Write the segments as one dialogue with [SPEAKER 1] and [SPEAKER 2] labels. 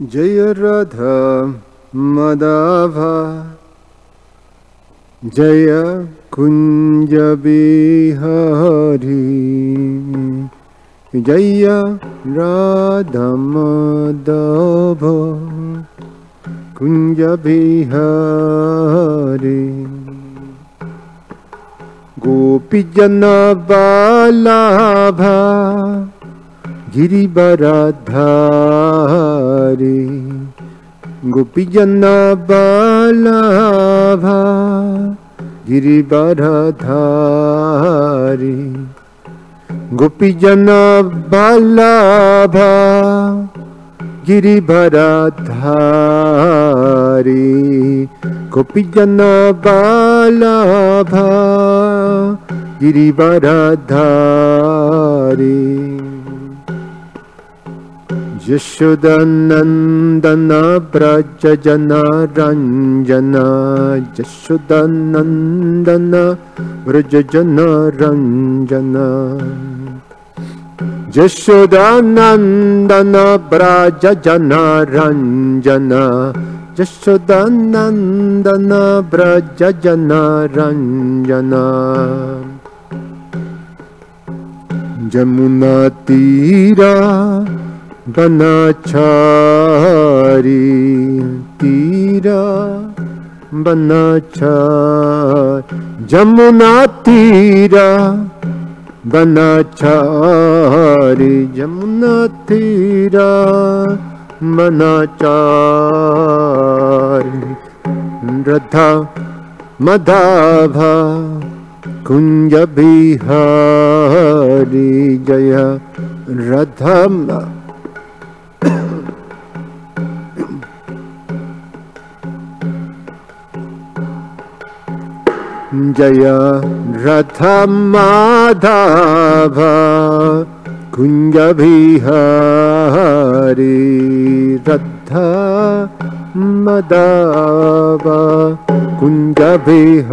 [SPEAKER 1] Jaya Radha Madhava Jaya Kunja Bihari Jaya Radha Madhava Kunja Bihari Gopijana Vallabha Girivaradhari Gopijana Vallabha Girivaradhari Gopijana Vallabha Girivaradhari Gopijana Vallabha Girivaradhari Yashodanandana Brajajana Ranjana Yashodanandana Brajajana Ranjana Yashodanandana Brajajana Ranjana Yashodanandana Brajajana Ranjana Jamuna Tira Banachari Tira Banachari Jamuna Tira Banachari Jamuna Tira Banachari Radha Madhava Kunja Bihari Jaya Radha Jaya Radha Madhava Kunja Bihari Radha Madhava Kunja Bihari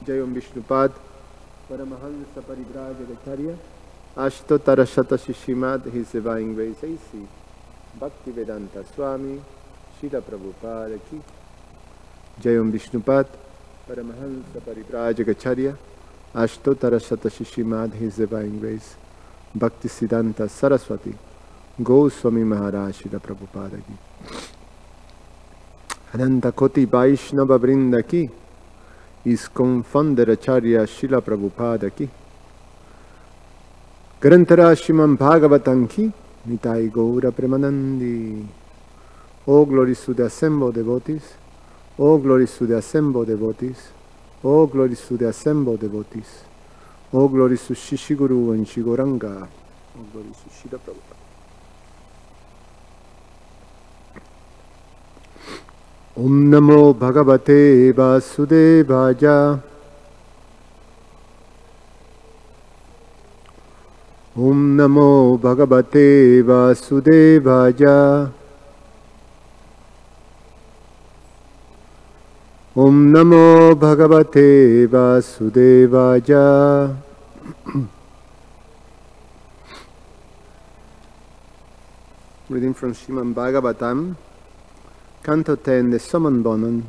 [SPEAKER 1] Jayam Vishnupad Paramahansa Parivrajagacharya Ashtotara Shatashi Srimad His Divine Grace A.C. Bhaktivedanta Swami Srila Prabhupada ki Jayam Vishnupad Paramahansa Parivrajagacharya Ashtotara Shatashi Srimad His Divine Grace Bhaktisiddhanta Saraswati Goswami Maharaj Srila Prabhupada ki Ananta Koti Vaishnava Vrinda ki ISKCON Founder Acharya Srila Prabhupada ki Grantara Srimad Bhagavatam ki Nitai Gaura Premanandi. Oh glories to the assembled devotees, oh glories to the assembled devotees, oh glories to the assembled devotees, oh glories to Shishiguru and Shigoranga, oh glories to Srila Prabhupada. Om Namo Bhagavate Vasudevaya. Om Namo Bhagavate Vasudevaya. Om Namo Bhagavate Vasudevaya. Reading from Srimad Bhagavatam, Canto 10, the Summon Bonon,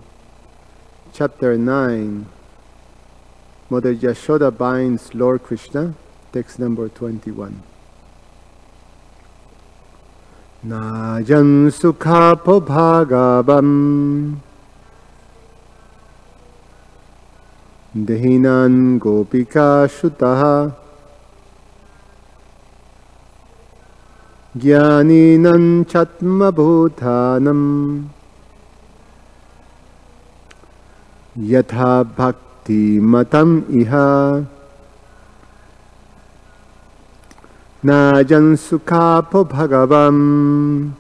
[SPEAKER 1] Chapter 9, Mother Yashoda binds Lord Krishna, text number 21. Najan Sukhapo Bhagavam Dehinan Gopika Shutaha Gyaninan Chatma Bhutanam Yatha Bhakti Matam Iha Najan Sukhapo Bhagavam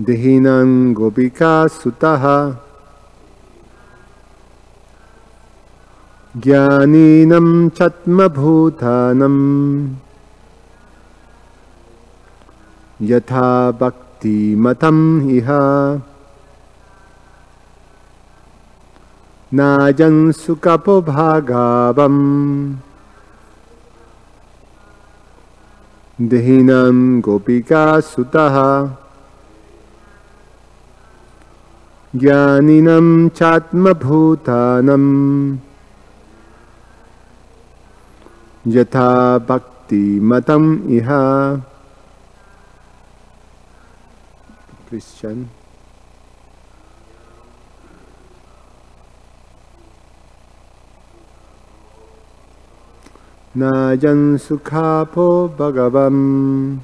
[SPEAKER 1] Dehinan Gopika Sutaha Jnaninam Chatma Bhutanam Yatha Bhakti Matam Iha Najan Sukapo Bhagavam Dehinam Gopika Sutaha Jnaninam Chatma Bhutanam Yatha Bhakti Matam Iha. Christian. Najan Sukhapo Bhagavam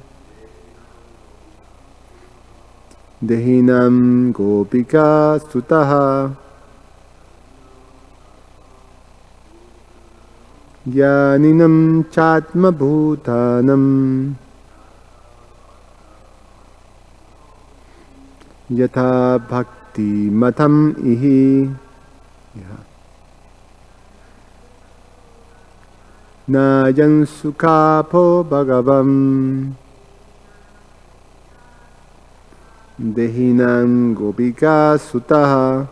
[SPEAKER 1] Dehinam Gopika Sutaha Jnaninam Chatma Bhutanam Yatha Bhakti Matam Ihi. Najan Sukhapo Bhagavam Dehinam Gopika Sutaha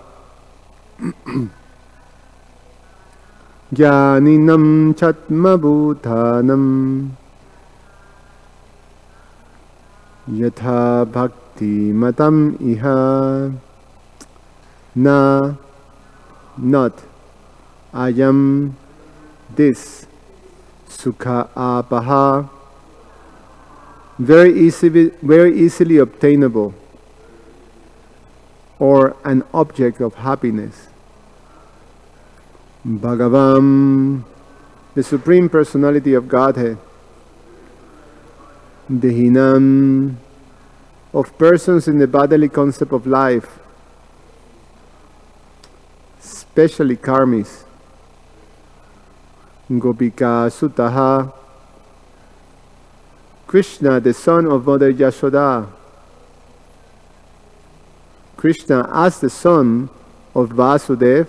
[SPEAKER 1] Jnaninam Chatma Bhutanam Yatha Bhakti Matam Iha. Na, not, I am this. Sukha apaha, very easily obtainable, or an object of happiness. Bhagavam, the Supreme Personality of Godhead. Dehinam, of persons in the bodily concept of life, especially karmis. Gopika Sutaha, Krishna, the son of Mother Yashoda. Krishna, as the son of Vasudev,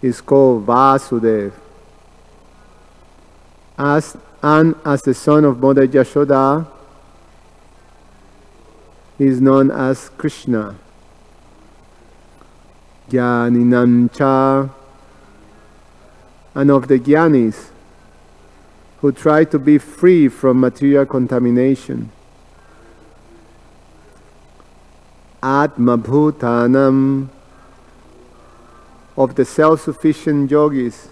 [SPEAKER 1] is called Vasudev. As the son of Mother Yashoda, he is known as Krishna. Jnaninam cha, and of the Jnanis who try to be free from material contamination. Atma Bhutanam, of the self-sufficient yogis.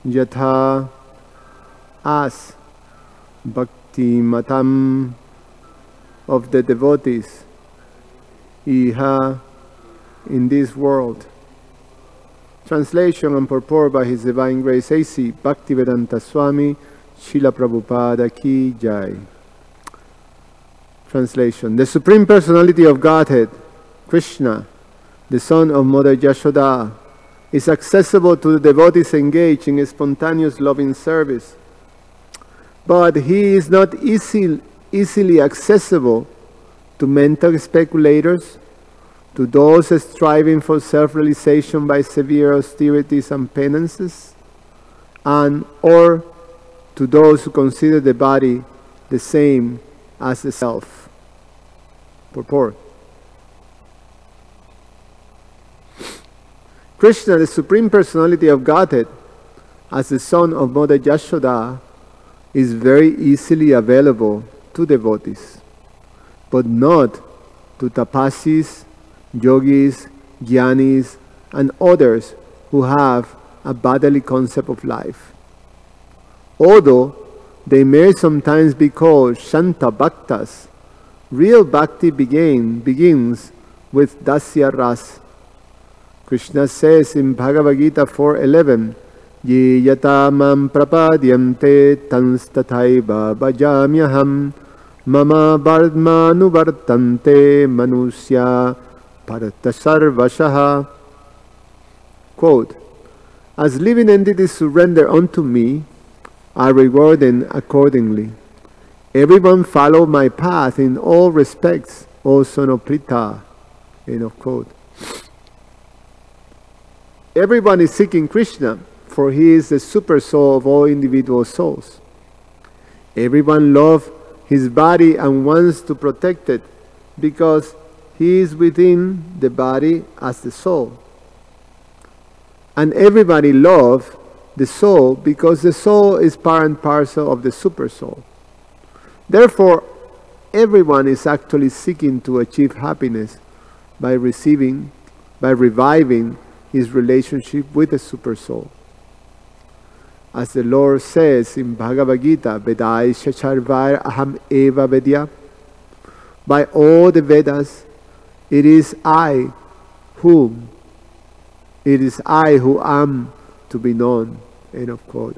[SPEAKER 1] Yatha, as Bhakti Matam, of the devotees. Iha, in this world. Translation and purport by His Divine Grace A.C. Bhaktivedanta Swami Srila Prabhupada Ki Jai. Translation. The Supreme Personality of Godhead, Krishna, the son of Mother Yashoda, is accessible to the devotees engaged in spontaneous loving service. But He is not easily accessible to mental speculators, to those striving for self-realization by severe austerities and penances, or to those who consider the body the same as the self. Purport. Krishna, the Supreme Personality of Godhead, as the son of Mother Yashoda, is very easily available to devotees, but not to tapasis, yogis, jnanis, and others who have a bodily concept of life. Although they may sometimes be called Shanta Bhaktas, real bhakti begins with Dasya Ras. Krishna says in Bhagavad Gita 4:11, Ye yata mam prapadyante tanstataiva bhajamyaham mama vardmanuvartante manusya Paratasarvashaha. Quote, as living entities surrender unto me, I reward them accordingly. Everyone follow my path in all respects, O son of Pritha. End of quote. Everyone is seeking Krishna, for He is the super soul of all individual souls. Everyone loves his body and wants to protect it, because He is within the body as the soul. And everybody loves the soul, because the soul is part and parcel of the super soul. Therefore, everyone is actually seeking to achieve happiness by reviving his relationship with the super soul. As the Lord says in Bhagavad Gita, Vedai Shacharvar Aham Eva Vedya, by all the Vedas, it is I who am to be known. End of quote.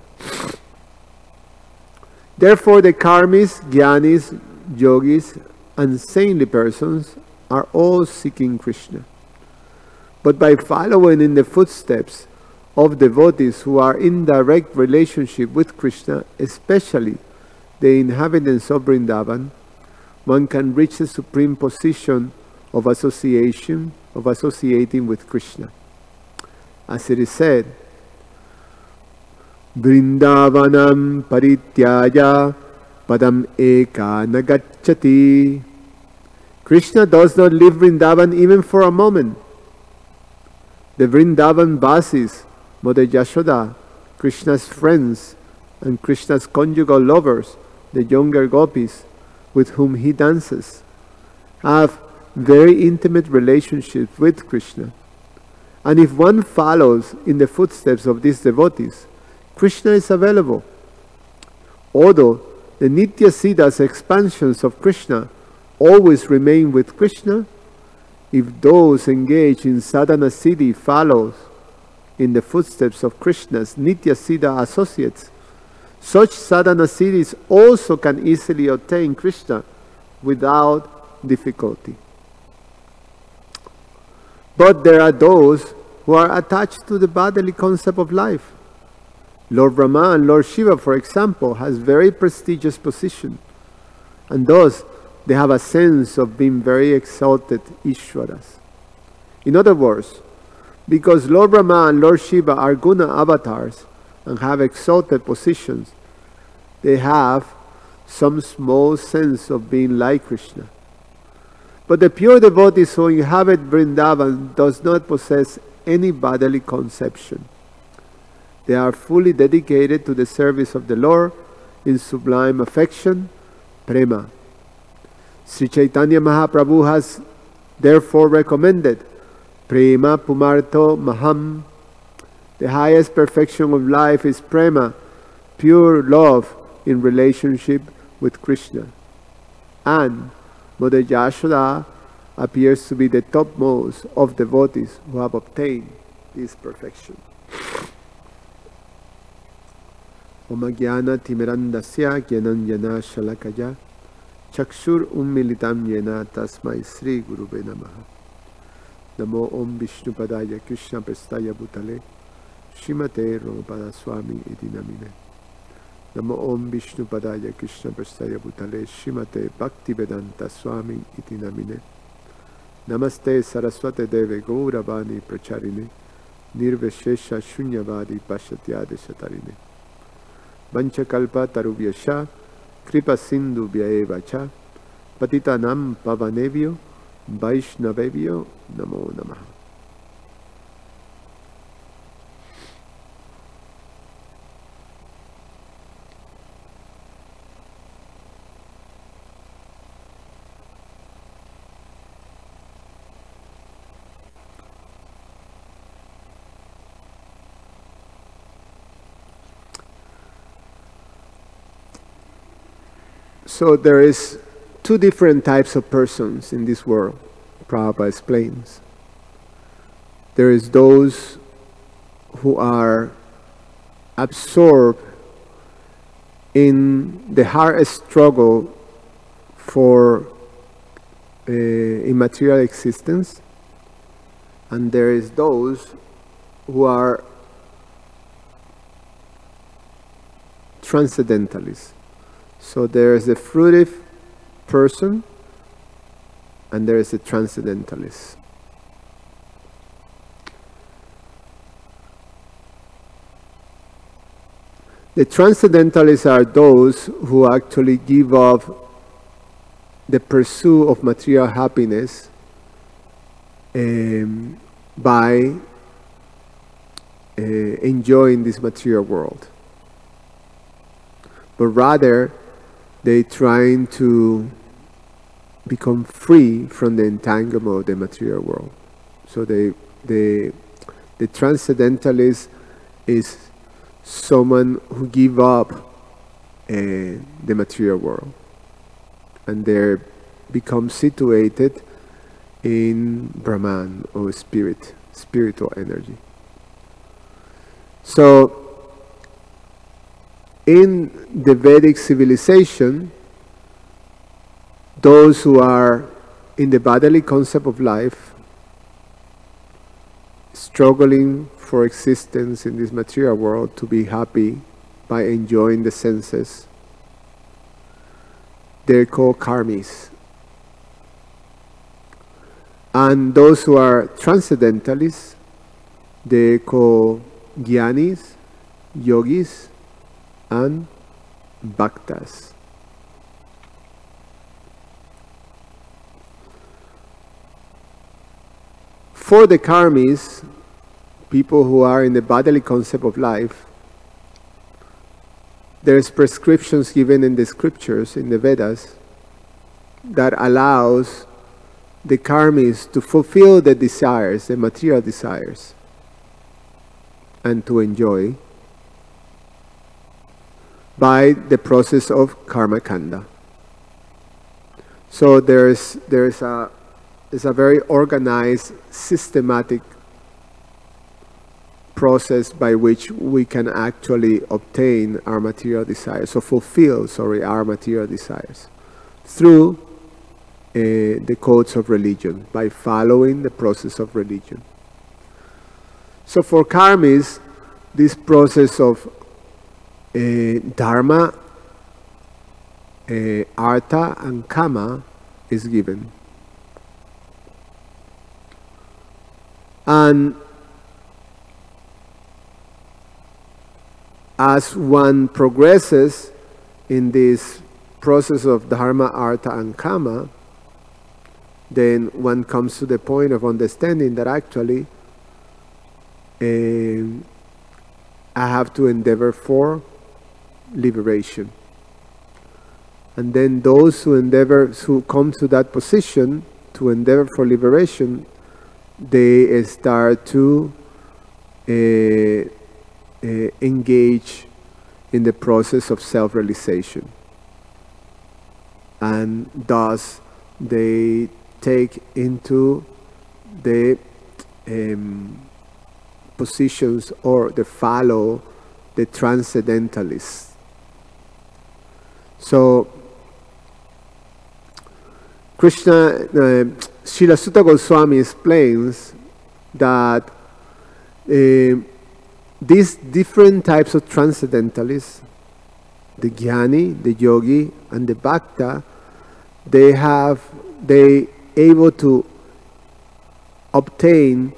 [SPEAKER 1] Therefore, the karmis, jnanis, yogis, and saintly persons are all seeking Krishna. But by following in the footsteps of devotees who are in direct relationship with Krishna, especially the inhabitants of Vrindavan, one can reach the supreme position of associating with Krishna. As it is said, Vrindavanam parityaya padam eka nagacchati. Krishna does not leave Vrindavan even for a moment. The Vrindavan Vasis, Mother Yashoda, Krishna's friends, and Krishna's conjugal lovers, the younger gopis with whom he dances, have very intimate relationships with Krishna. And if one follows in the footsteps of these devotees, Krishna is available. Although the Nitya Siddhas expansions of Krishna always remain with Krishna, if those engaged in sadhana siddhi follows in the footsteps of Krishna's Nitya Siddha associates, such sadhana siddhis also can easily obtain Krishna without difficulty. But there are those who are attached to the bodily concept of life. Lord Brahma and Lord Shiva, for example, has very prestigious position, and thus they have a sense of being very exalted Ishwaras. In other words, because Lord Brahma and Lord Shiva are guna avatars and have exalted positions, they have some small sense of being like Krishna. But the pure devotees who inhabit Vrindavan does not possess any bodily conception. They are fully dedicated to the service of the Lord in sublime affection, prema. Sri Chaitanya Mahaprabhu has therefore recommended prema pumarto maham. The highest perfection of life is prema, pure love in relationship with Krishna. And Mother Yashoda appears to be the topmost of devotees who have obtained this perfection. Om Jnana Timirandasya Jnananjana Shalakaya Chakshur Ummilitam Yena Tasmai Sri Gurube Namaha. Namo Om Vishnupadaya Krishna Prestaya Bhutale Srimate Ramapada Swami Iti Namine. Namo Om Vishnupadaya Krishna Prestaya Bhutale Srimate Bhaktivedanta Swami Iti Namine. Namaste Saraswate Deve Gauravani Pracharine Nirveshesha Shunyavadi Pashatyade Shatarine. Vanchakalpa Tarubhyasha Kripa Sindhu Vyaevacha Patitanam Pavanevyo Vaishnavevyo Namo Namaha. So there is two different types of persons in this world, Prabhupada explains. There is those who are absorbed in the hard struggle for immaterial existence, and there is those who are transcendentalists. So there is a fruitive person and there is a transcendentalist. The transcendentalists are those who actually give up the pursuit of material happiness by enjoying this material world, but rather they trying to become free from the entanglement of the material world. So the transcendentalist is someone who give up the material world, and they become situated in Brahman, or spiritual energy. So in the Vedic civilization, those who are in the bodily concept of life, struggling for existence in this material world to be happy by enjoying the senses, they're called karmis. And those who are transcendentalists, they're called jnanis, yogis, and bhaktas. For the karmis, people who are in the bodily concept of life, there's prescriptions given in the scriptures, in the Vedas, that allows the karmis to fulfill the desires, the material desires, and to enjoy by the process of karma kanda. So there's a very organized, systematic process by which we can actually obtain our material desires, so fulfill, our material desires, through the codes of religion, by following the process of religion. So for karmis, this process of dharma, artha, and kama is given. And as one progresses in this process of dharma, artha, and kama, then one comes to the point of understanding that actually I have to endeavor for liberation. And then those who come to that position to endeavor for liberation, they start to engage in the process of self-realization. And thus they take into the positions, or they follow the transcendentalists. So Krishna, Srila Sutta Goswami explains that these different types of transcendentalists, the jnani, the yogi, and the bhakta, they able to obtain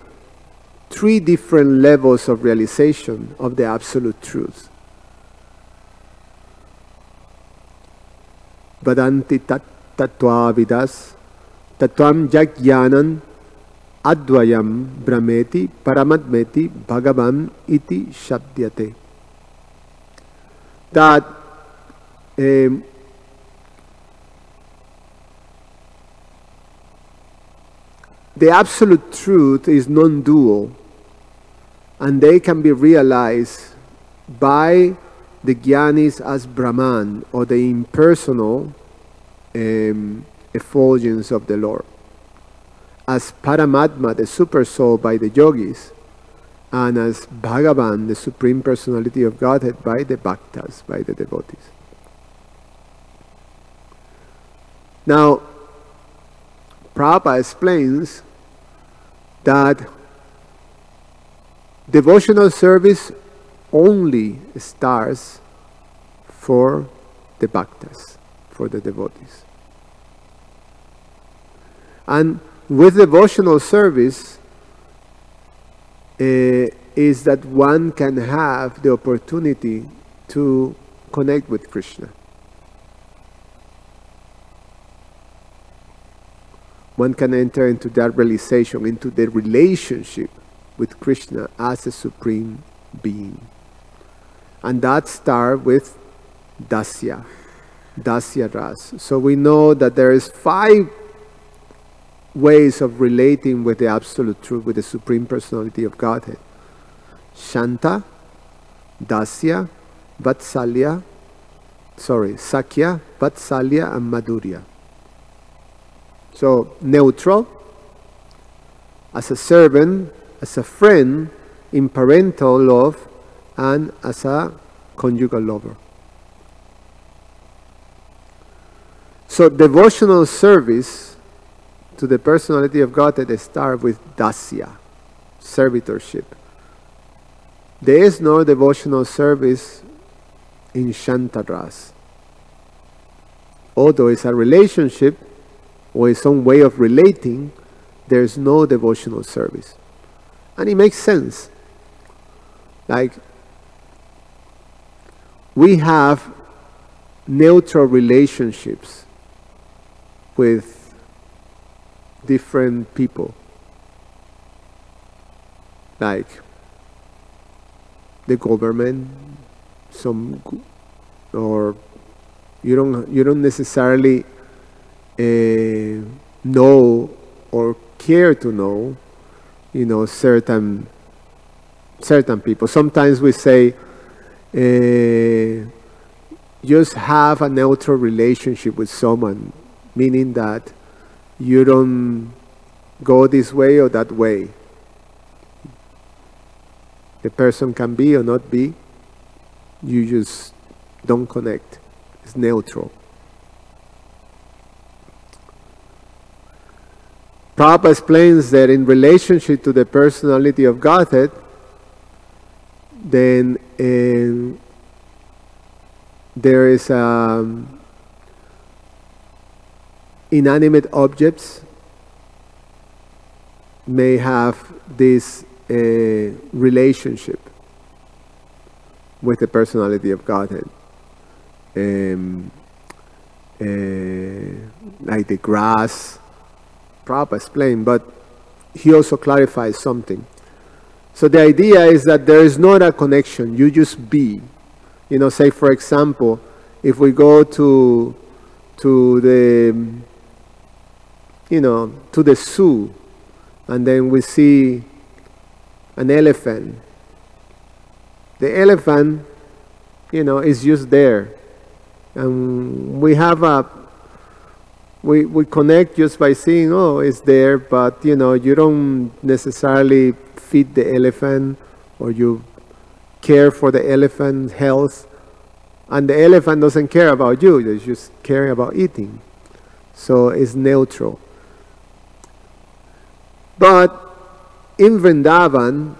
[SPEAKER 1] 3 different levels of realization of the absolute truth. Vadanti tattva vidas tattvam jnanam advayam brahmeti paramatmeti bhagavan iti shabdyate. That the absolute truth is non-dual, and they can be realized by the jnanis as Brahman, or the impersonal effulgence of the Lord, as Paramatma, the super soul, by the yogis, and as Bhagavan, the Supreme Personality of Godhead, by the bhaktas, by the devotees. Now, Prabhupada explains that devotional service only starts for the bhaktas, for the devotees. And with devotional service is that one can have the opportunity to connect with Krishna. One can enter into that realization, into the relationship with Krishna as a supreme being. And that starts with Dasya Ras. So we know that there is 5 ways of relating with the Absolute Truth, with the Supreme Personality of Godhead. Shanta, Dasya, Sakya, Vatsalya, and Madhurya. So neutral, as a servant, as a friend, in parental love, and as a conjugal lover. So devotional service to the personality of Godhead starts with Dasya, servitorship. There is no devotional service in Shantaras. Although it's a relationship or it's some way of relating, there is no devotional service. And it makes sense. Like, we have neutral relationships with different people. Like the government, or you don't necessarily know or care to know, certain people. Sometimes we say, just have a neutral relationship with someone, meaning that you don't go this way or that way. The person can be or not be. You just don't connect. It's neutral. Prabhupada explains that in relationship to the personality of Godhead, then there is inanimate objects may have this relationship with the personality of Godhead. Like the grass, Prabhupada explained, but he also clarifies something. So the idea is that there is not a connection, you just be. Say for example, if we go to the to the zoo, and then we see an elephant. The elephant, is just there, and we have we connect just by seeing, oh, it's there, but you don't necessarily feed the elephant, or you care for the elephant's health, and the elephant doesn't care about you, it's just caring about eating. So it's neutral. But in Vrindavan,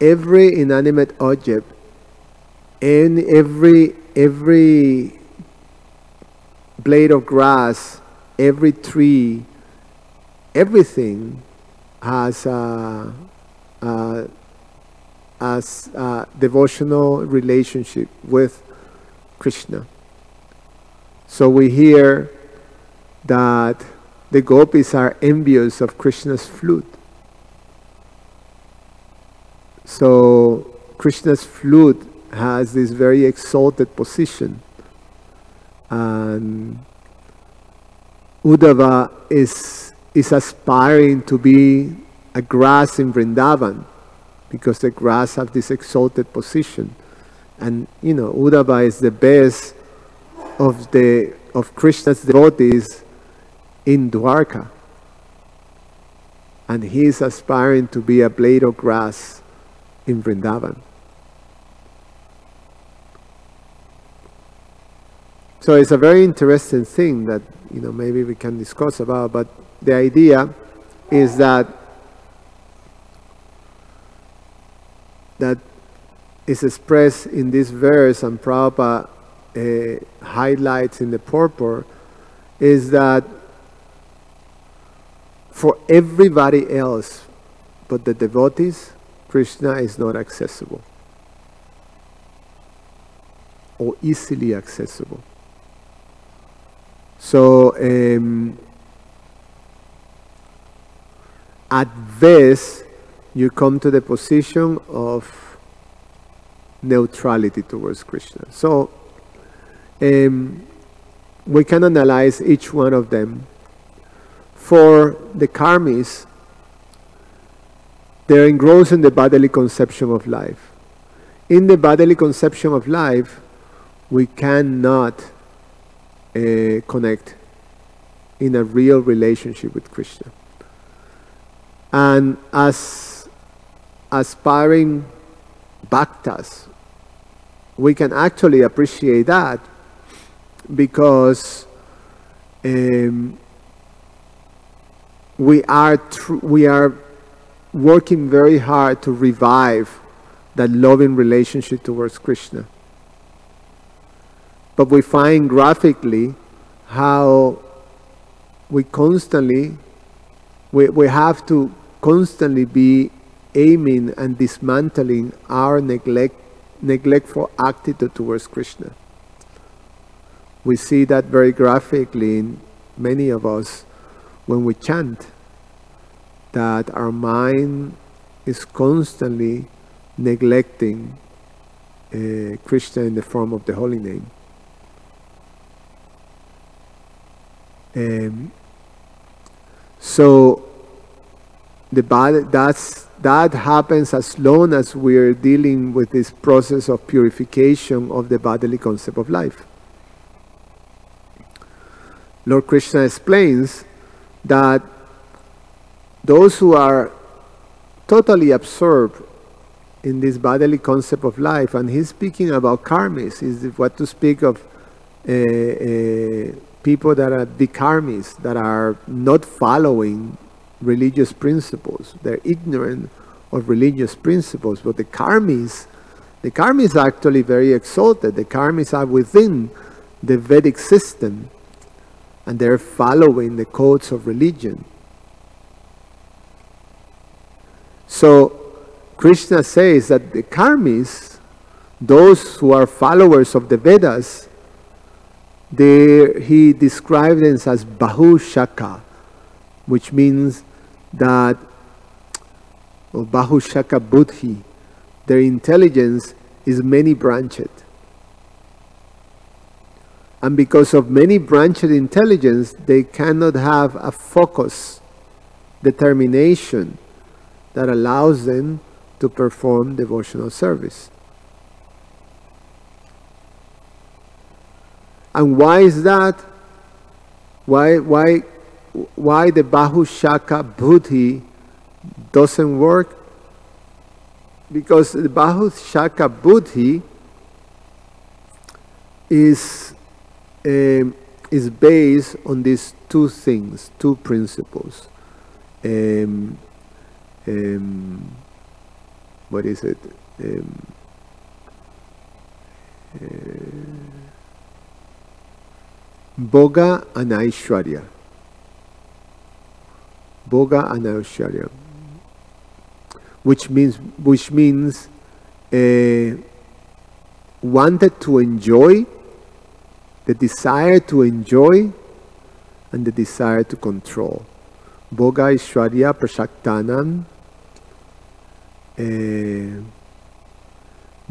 [SPEAKER 1] every inanimate object and every blade of grass, every tree, everything has a devotional relationship with Krishna. So we hear that the gopis are envious of Krishna's flute. So Krishna's flute has this very exalted position, and Uddhava is aspiring to be a grass in Vrindavan, because the grass have this exalted position, and Uddhava is the best of Krishna's devotees in Dwarka, and he is aspiring to be a blade of grass in Vrindavan. So it's a very interesting thing that maybe we can discuss about, but the idea is that is expressed in this verse, and Prabhupada highlights in the purport, is that for everybody else but the devotees, Krishna is not accessible or easily accessible. So at best, you come to the position of neutrality towards Krishna. So we can analyze each one of them. For the karmis, they're engrossed in the bodily conception of life. In the bodily conception of life, we cannot connect in a real relationship with Krishna. And as aspiring bhaktas, we can actually appreciate that, because we are working very hard to revive that loving relationship towards Krishna. But we find graphically how we have to constantly be aiming and dismantling our neglectful attitude towards Krishna. We see that very graphically in many of us when we chant, that our mind is constantly neglecting Krishna in the form of the holy name. So the body, that happens as long as we are dealing with this process of purification of the bodily concept of life. Lord Krishna explains that those who are totally absorbed in this bodily concept of life, and he's speaking about karmis, is what to speak of people that are vikarmis, that are not following religious principles. They're ignorant of religious principles. But the karmis are actually very exalted. The karmis are within the Vedic system, and they're following the codes of religion. So Krishna says that the karmis, those who are followers of the Vedas, he described them as bahushaka, which means that, or bahushaka buddhi, their intelligence is many branched. And because of many branched intelligence, they cannot have a focus, determination that allows them to perform devotional service. And why is that? Why the bahushaka buddhi doesn't work? Because the bahushaka buddhi is based on these two things, two principles. What is it? Bhoga and Aishwarya. Bhoga and Aishwarya. Which means wanted to enjoy, the desire to enjoy, and the desire to control. Bhoga Aishwarya Prashaktanam.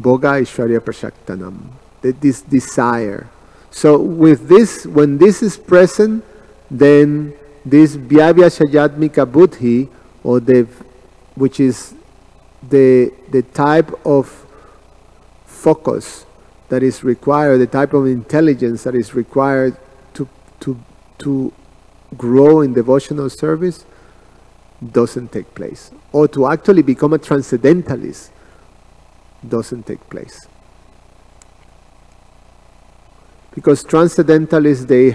[SPEAKER 1] Bhoga Aishwarya Prashaktanam. This desire. So with this, when this is present, then this Vyavya Shayatmika Buddhi, or which is the type of focus that is required, the type of intelligence that is required to grow in devotional service, doesn't take place. Or to actually become a transcendentalist doesn't take place. Because transcendentalists, they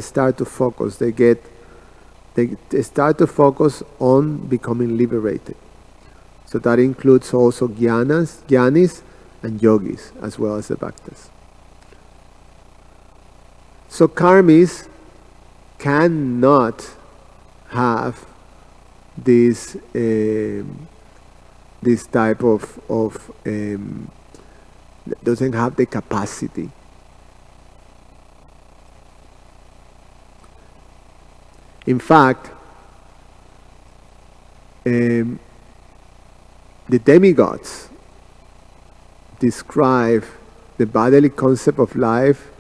[SPEAKER 1] start to focus, they start to focus on becoming liberated. So that includes also jnanis and yogis, as well as the bhaktas. So karmis cannot have this type of doesn't have the capacity. In fact, the demigods, describe the bodily concept of life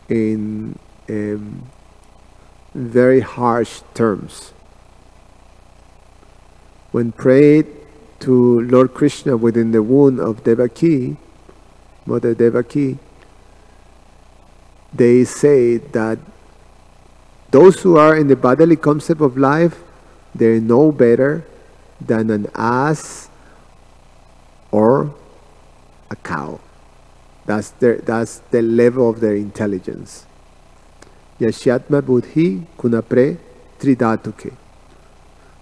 [SPEAKER 1] in very harsh terms. When prayed to Lord Krishna within the womb of Devaki, Mother Devaki, they say that those who are in the bodily concept of life, they're no better than an ass or a cow. That's the level of their intelligence. Yashyatma buddhi kunapre tridatuke.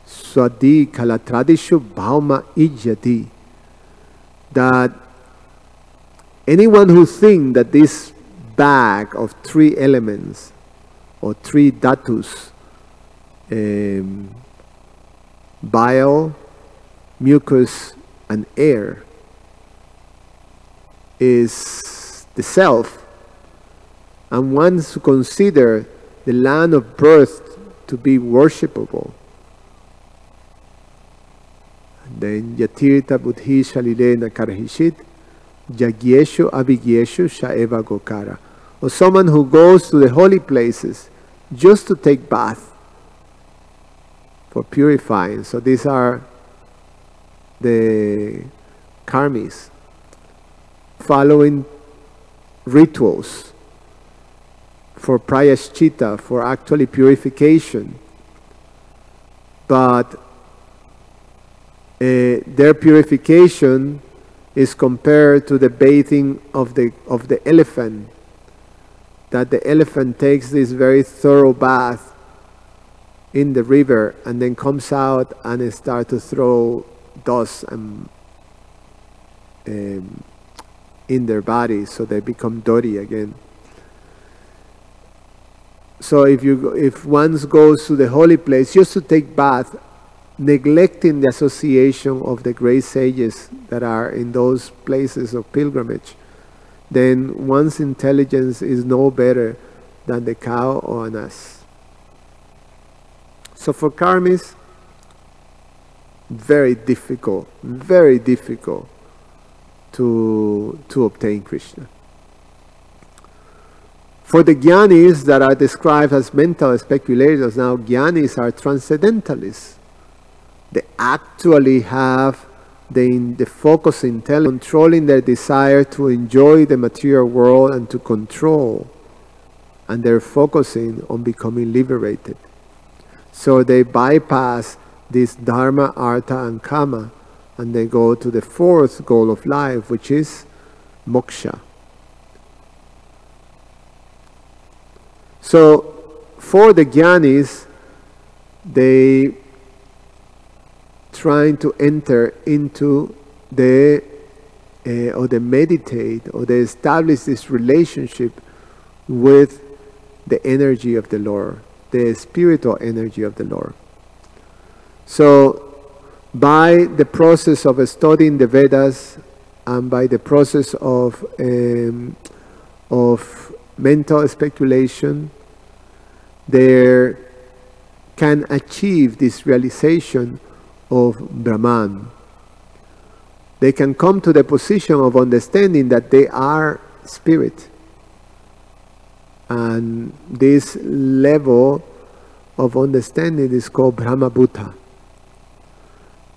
[SPEAKER 1] Swadi kalatradishu bhauma ijyati. That anyone who thinks that this bag of three elements or three dhatus, bile, mucus, and air, is the self, and wants to consider the land of birth to be worshipable, then yatirtha buddhi shalilena karhishit yagyeshu avigyeshu shaeva gokara. Or someone who goes to the holy places just to take bath for purifying. So these are the karmis, following rituals for prayashchitta, for actually purification. But their purification is compared to the bathing of the elephant, that the elephant takes this very thorough bath in the river and then comes out and starts to throw dust and in their bodies, so they become dirty again. So if one goes to the holy place just to take bath, neglecting the association of the great sages that are in those places of pilgrimage, then one's intelligence is no better than the cow or an ass. So for karmis, very difficult to obtain Krishna. For the jnanis that are described as mental speculators, now jnanis are transcendentalists. They actually have the focus intelligence, controlling their desire to enjoy the material world and to control, and they're focusing on becoming liberated. So they bypass this dharma, artha, and kama, and they go to the fourth goal of life, which is moksha. So for the jnanis, they trying to enter into or they meditate, or they establish this relationship with the energy of the Lord, the spiritual energy of the Lord. So by the process of studying the Vedas and by the process of mental speculation, they can achieve this realization of Brahman. They can come to the position of understanding that they are spirit. And this level of understanding is called Brahma Bhuta.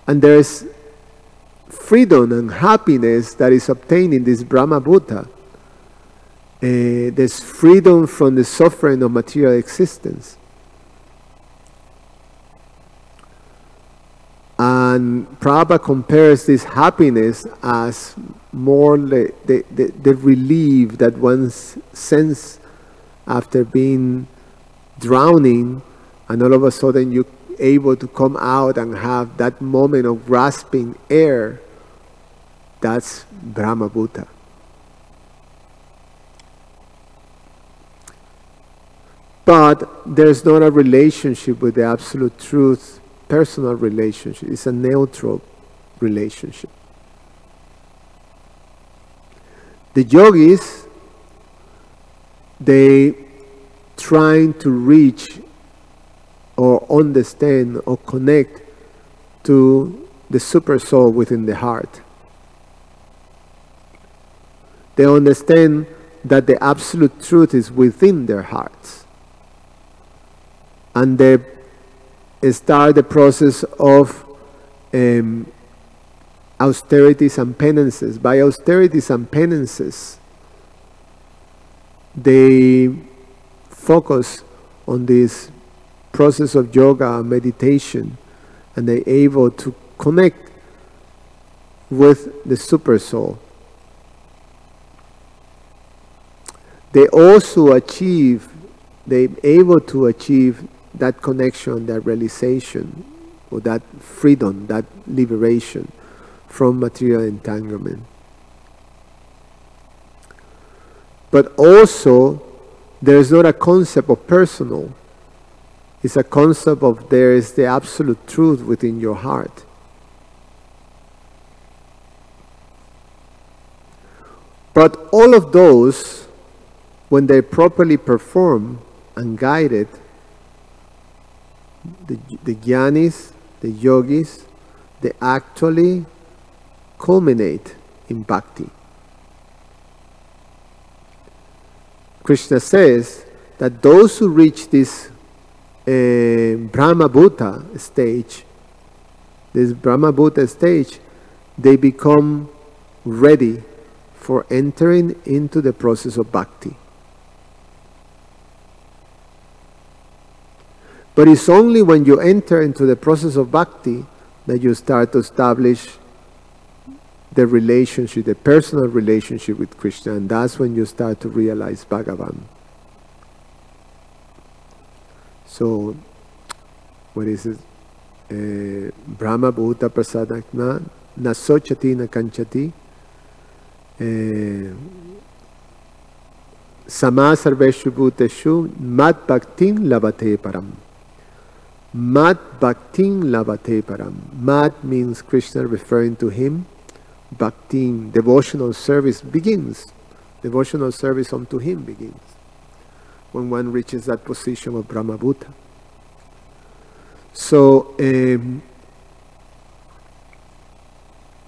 [SPEAKER 1] And there is freedom and happiness that is obtained in this Brahma Bhuta. There's freedom from the suffering of material existence. And Prabhupada compares this happiness as more the relief that one senses after being drowning, and all of a sudden you're able to come out and have that moment of grasping air. That's Brahma Bhuta. But there's not a relationship with the absolute truth. Personal relationship. It's a neutral relationship. The yogis, they trying to reach or understand or connect to the super soul within the heart. They understand that the absolute truth is within their hearts. And they start the process of austerities and penances. By austerities and penances, they focus on this process of yoga and meditation, and they're able to connect with the super soul. They're able to achieve that connection, that realization, or that freedom, that liberation from material entanglement. But also, there's not a concept of personal. It's a concept of there is the absolute truth within your heart. But all of those, when they're properly performed and guided, the jnanis, the yogis, they actually culminate in bhakti. Krishna says that those who reach this Brahma Bhuta stage, they become ready for entering into the process of bhakti. But it's only when you enter into the process of bhakti that you start to establish the relationship, the personal relationship with Krishna, and that's when you start to realize Bhagavan. So, what is it? Brahma Bhuta Prasadakna na sochati na kanchati sama sarveshu bhuteshu mat bhaktin labate param. Mat bhaktin labate param. Mat means Krishna, referring to him. Bhaktin, devotional service begins. Devotional service unto him begins when one reaches that position of Brahma Bhuta. So,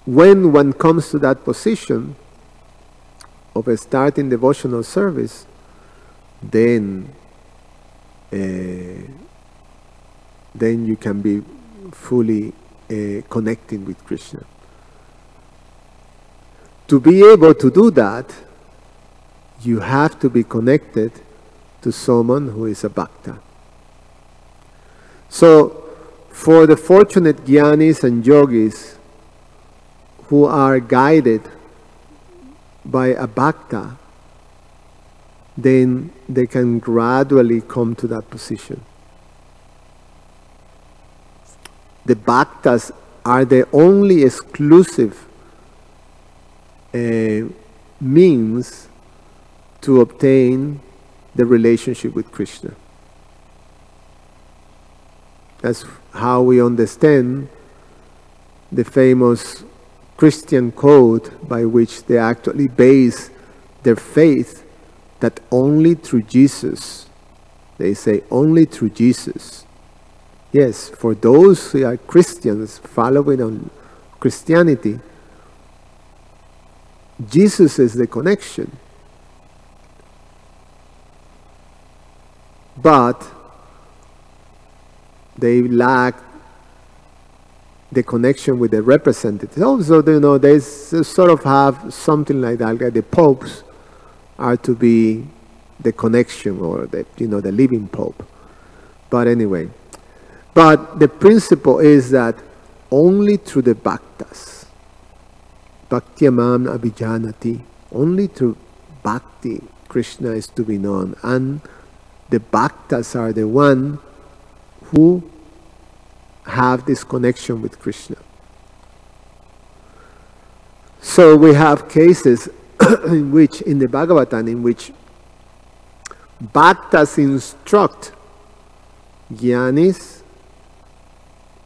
[SPEAKER 1] when one comes to that position of starting devotional service, then you can be fully connecting with Krishna. To be able to do that, you have to be connected to someone who is a bhakta. So, for the fortunate jnanis and yogis who are guided by a bhakta, then they can gradually come to that position. The bhaktas are the only exclusive means to obtain the relationship with Krishna. That's how we understand the famous Christian code by which they actually base their faith that only through Jesus, they say only through Jesus. Yes, for those who are Christians following on Christianity, Jesus is the connection. But they lack the connection with the representatives. Also, they sort of have something like that. Like the popes are to be the connection, or the living pope. But anyway, but the principle is that only through the bhaktas, bhaktyamam abhijanati, only through bhakti Krishna is to be known, and the bhaktas are the one who have this connection with Krishna. So we have cases in which, in the Bhagavatam, in which bhaktas instruct jnanis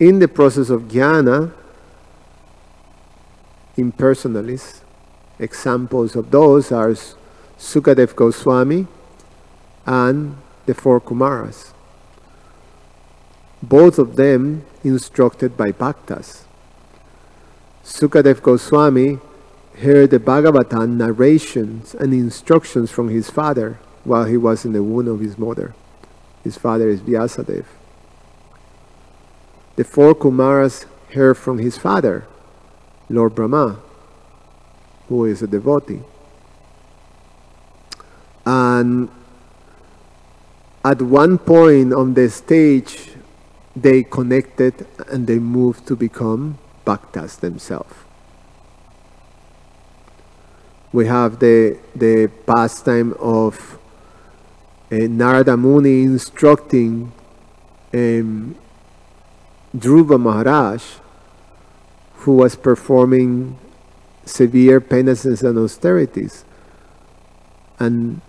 [SPEAKER 1] in the process of jnana impersonalists. Examples of those are Sukadev Goswami and the four Kumaras. Both of them instructed by bhaktas. Sukadev Goswami heard the Bhagavatam narrations and instructions from his father while he was in the womb of his mother. His father is Vyasadeva. The 4 Kumaras heard from his father, Lord Brahma, who is a devotee. And at one point on the stage, they connected and they moved to become bhaktas themselves. We have the pastime of Narada Muni instructing Dhruva Maharaj, who was performing severe penances and austerities. And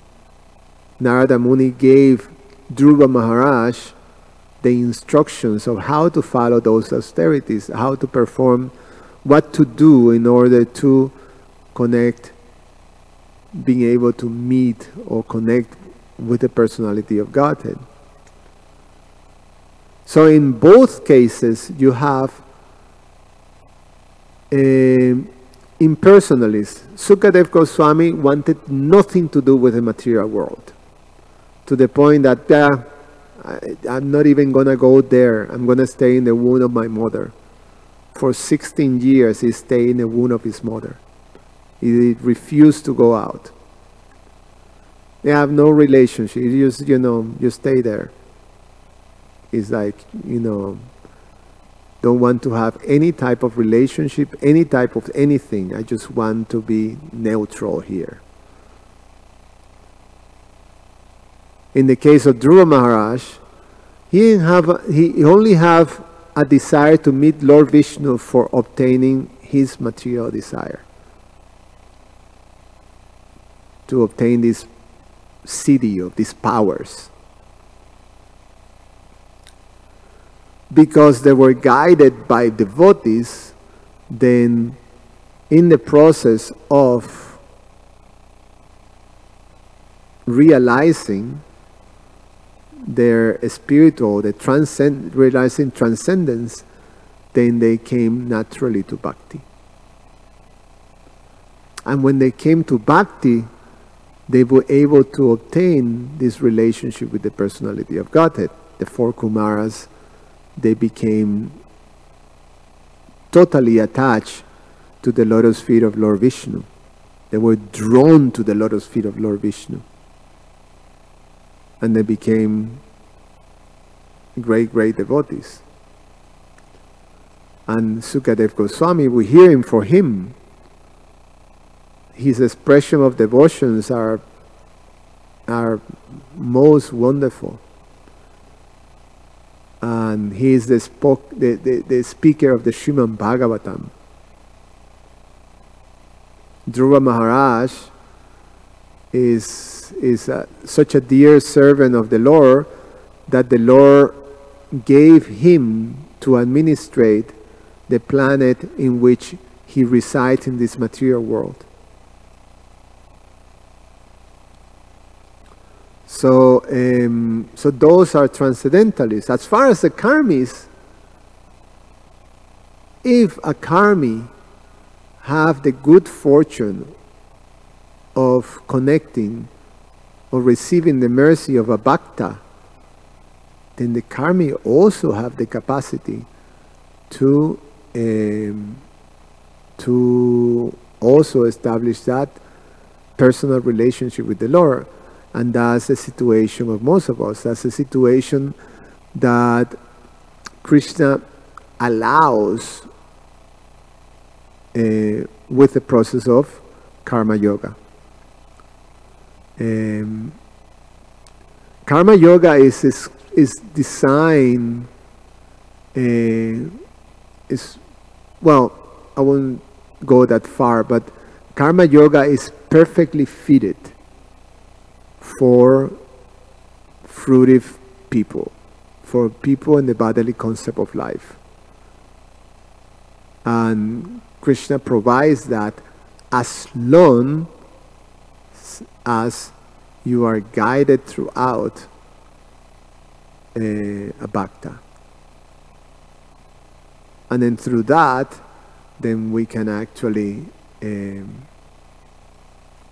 [SPEAKER 1] Narada Muni gave Dhruva Maharaj the instructions of how to follow those austerities, how to perform, what to do in order to connect, being able to meet or connect with the personality of Godhead. So in both cases, you have impersonalists. Sukadeva Goswami wanted nothing to do with the material world, to the point that I'm not even going to go there. I'm going to stay in the womb of my mother. For 16 years, he stayed in the womb of his mother. He refused to go out. They have no relationship. You just, you stay there. It's like, don't want to have any type of relationship, any type of anything. I just want to be neutral here. In the case of Dhruva Maharaj, he only have a desire to meet Lord Vishnu for obtaining his material desire, to obtain this siddhi of these powers. Because they were guided by devotees, then in the process of realizing their spiritual, realizing transcendence, then they came naturally to bhakti. And when they came to bhakti, they were able to obtain this relationship with the personality of Godhead. The 4 Kumaras, they became totally attached to the lotus feet of Lord Vishnu. They were drawn to the lotus feet of Lord Vishnu. And they became great, great devotees. And Sukadeva Goswami, we hear him for him. His expression of devotions are most wonderful. And he is the speaker of the Srimad Bhagavatam. Dhruva Maharaj is such a dear servant of the Lord that the Lord gave him to administrate the planet in which he resides in this material world. So, so those are transcendentalists. As far as the karmis, if a karmi have the good fortune of connecting or receiving the mercy of a bhakta, then the karmi also have the capacity to also establish that personal relationship with the Lord. And that's the situation of most of us. That's the situation that Krishna allows with the process of karma yoga. Karma yoga is designed, well, I won't go that far, but karma yoga is perfectly fitted for fruitive people, for people in the bodily concept of life. And Krishna provides that as long as you are guided throughout a bhakta. And then through that, then we can actually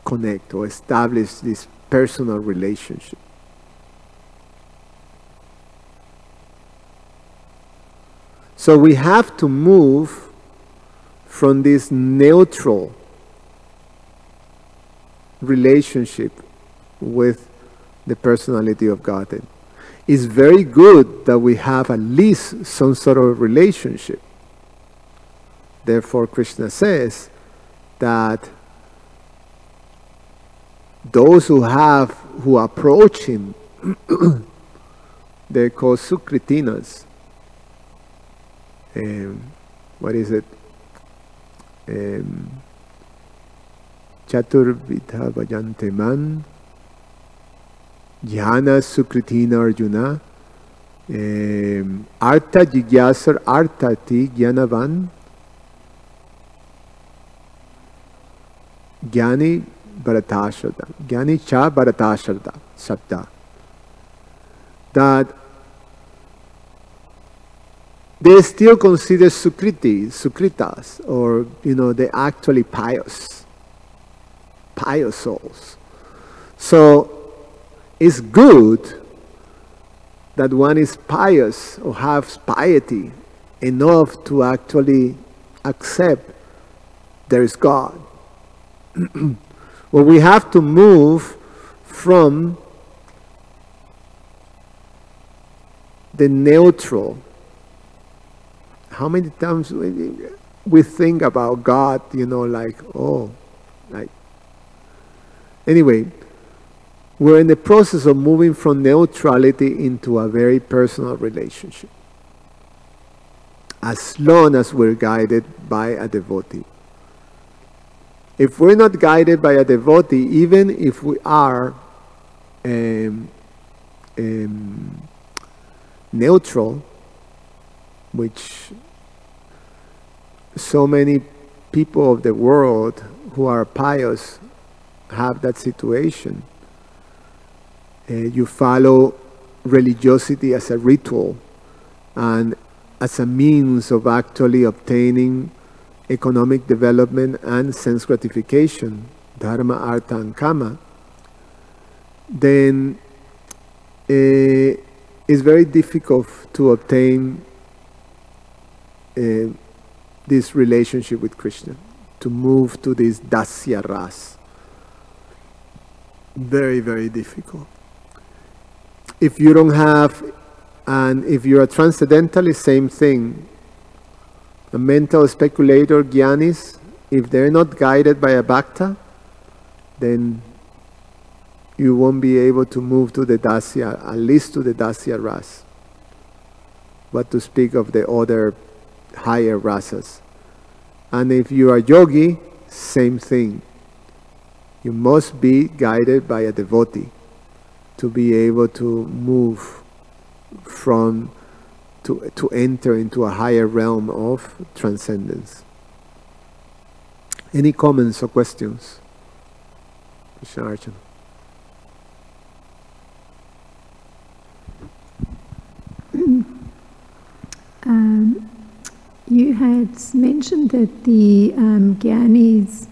[SPEAKER 1] connect or establish this personal relationship. So we have to move from this neutral relationship with the personality of Godhead. It's very good that we have at least some sort of relationship. Therefore, Krishna says that those who approach him, they're called Sukritinas. What is it? Chaturvidha Vajante Man, Jnana Sukritina Arjuna, Artha Jigyasar Arthati Jnanavan, Jnani Bharatashada, Jnani Cha Bharatashada Sabda. That they still consider Sukritas, or they're actually pious souls. So it's good that one is pious or has piety enough to actually accept there is God. Well, we have to move from the neutral. How many times we think about God, anyway, we're in the process of moving from neutrality into a very personal relationship, as long as we're guided by a devotee. If we're not guided by a devotee, even if we are neutral, which so many people of the world who are pious have that situation. You follow religiosity as a ritual and as a means of actually obtaining economic development and sense gratification, dharma, artha, and kama, then it's very difficult to obtain this relationship with Krishna, to move to this dasya ras. Very, very difficult. If you don't have, and if you're a transcendentalist, same thing. A mental speculator, jnanis, if they're not guided by a bhakta, then you won't be able to move to the dasya, at least to the dasya ras. What to speak of the other higher rasas. And if you are yogi, same thing. You must be guided by a devotee to be able to move from, to enter into a higher realm of transcendence. Any comments or questions? Krishna Archana.
[SPEAKER 2] You had mentioned that the Gyanis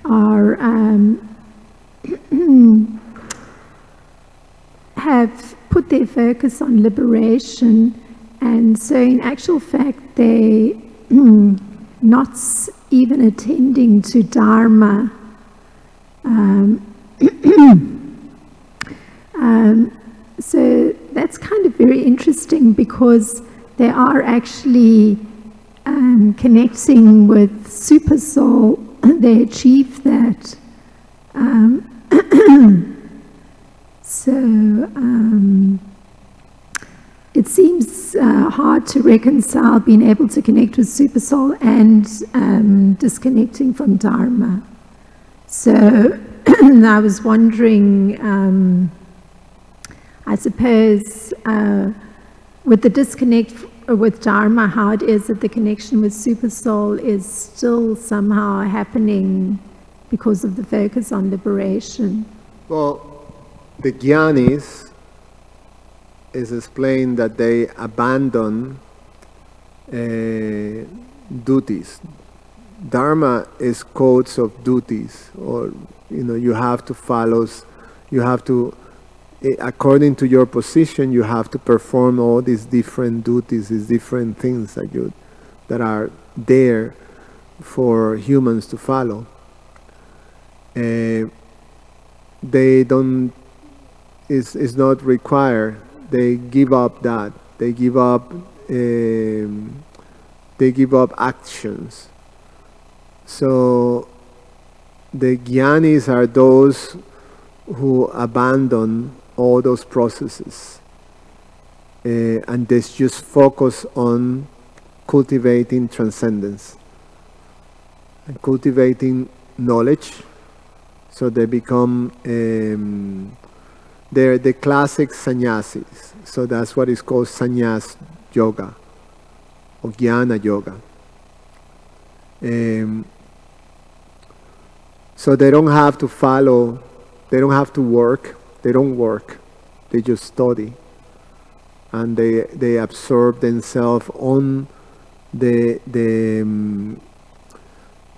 [SPEAKER 2] are have put their focus on liberation, and so in actual fact they not even attending to Dharma. So that's kind of very interesting, because they are actually connecting with Super Soul. They achieve that. It seems hard to reconcile being able to connect with Super Soul and disconnecting from Dharma. So I was wondering, I suppose, with the disconnect with Dharma, how it is that the connection with Super Soul is still somehow happening because of the focus on liberation.
[SPEAKER 1] Well, the Jnanis is explained that they abandon duties, Dharma is codes of duties, or you have to follow, you have to, according to your position, you have to perform all these different duties, these different things that are there for humans to follow. They don't, it's not required. They give up that. They give up actions. So the jnanis are those who abandon all those processes and they just focus on cultivating transcendence and cultivating knowledge. So they become they're the classic sannyasis. So that's what is called sannyas yoga or jnana yoga. So they don't have to follow, they don't have to work, they don't work, they just study. And they absorb themselves on the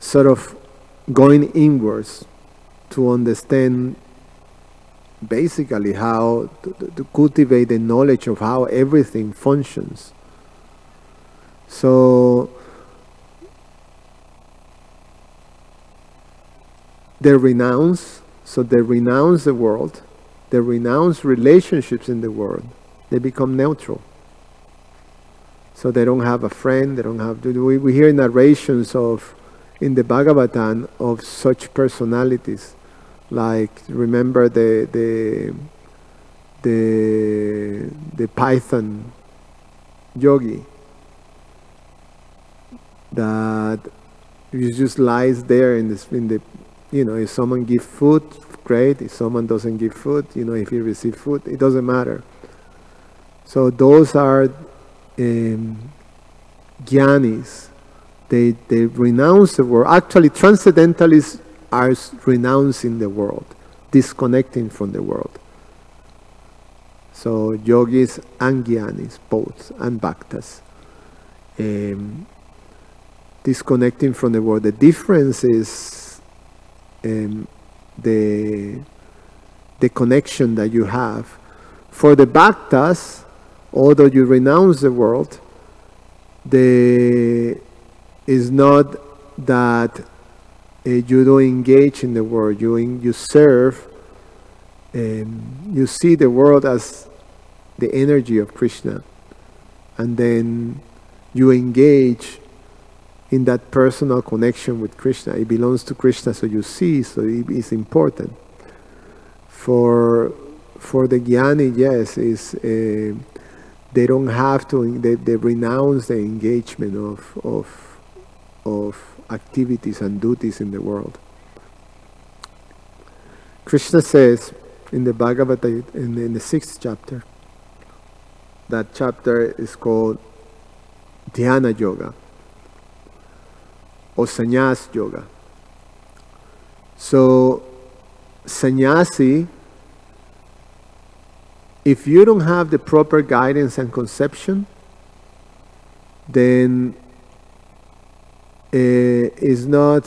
[SPEAKER 1] sort of going inwards to understand basically how to cultivate the knowledge of how everything functions. So they renounce the world, they renounce relationships in the world, they become neutral. So they don't have a friend, they don't have, we hear narrations in the Bhagavatam of such personalities, like remember the Python yogi that he just lies there in the if someone gives food, great. If someone doesn't give food, if he receives food, it doesn't matter. So those are jnanis. They renounce the world. Actually, transcendentalists are renouncing the world, disconnecting from the world. So yogis and jnanis, both, and bhaktas, disconnecting from the world. The difference is the connection that you have. For the bhaktas, although you renounce the world, is not that you don't engage in the world. You serve. You see the world as the energy of Krishna, and then you engage in that personal connection with Krishna. It belongs to Krishna, so you see, so it is important. For the jnani, yes, they don't have to, they renounce the engagement of activities and duties in the world. Krishna says in the Bhagavatam, in the 6th chapter, that chapter is called Dhyana Yoga, or sannyas yoga. So sannyasi, if you don't have the proper guidance and conception, then is not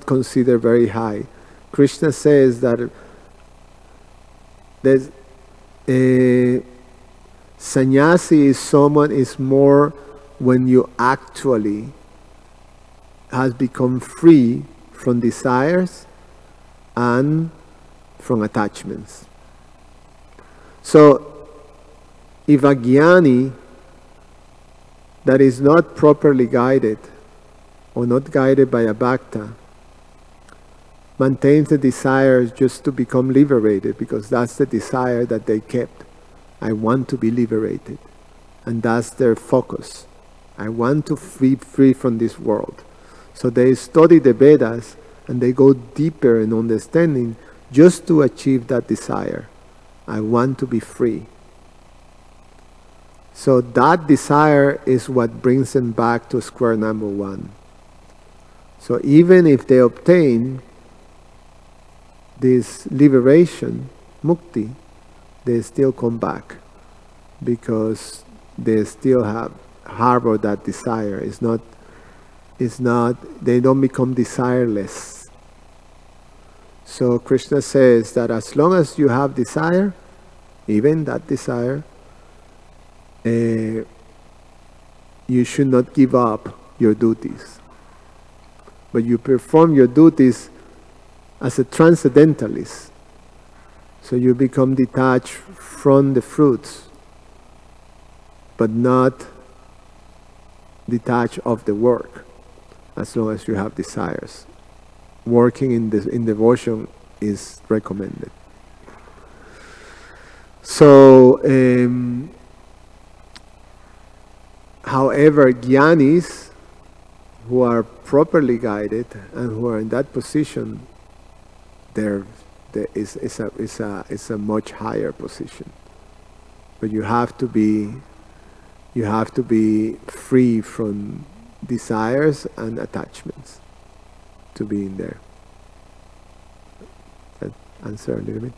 [SPEAKER 1] considered very high. Krishna says that there's sannyasi is more when you actually has become free from desires and from attachments. So if a jnani that is not properly guided or not guided by a bhakta maintains the desires just to become liberated, because that's the desire that they kept. I want to be liberated, and that's their focus. I want to be free from this world. So they study the Vedas and they go deeper in understanding just to achieve that desire. I want to be free. So that desire is what brings them back to square number one. So even if they obtain this liberation, mukti, they still come back because they still have harbor that desire. They don't become desireless. So Krishna says that as long as you have desire, even that desire, you should not give up your duties. But you perform your duties as a transcendentalist. So you become detached from the fruits, but not detached of the work, as long as you have desires. Working in devotion is recommended. So, however, jnanis who are properly guided and who are in that position, it's a much higher position. But you have to be free from desires and attachments to be in there. That answer a little bit.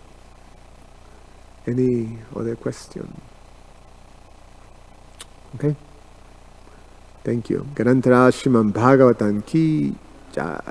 [SPEAKER 1] Any other question? Okay. Thank you. Garantara Srimad Bhagavatam ki jai.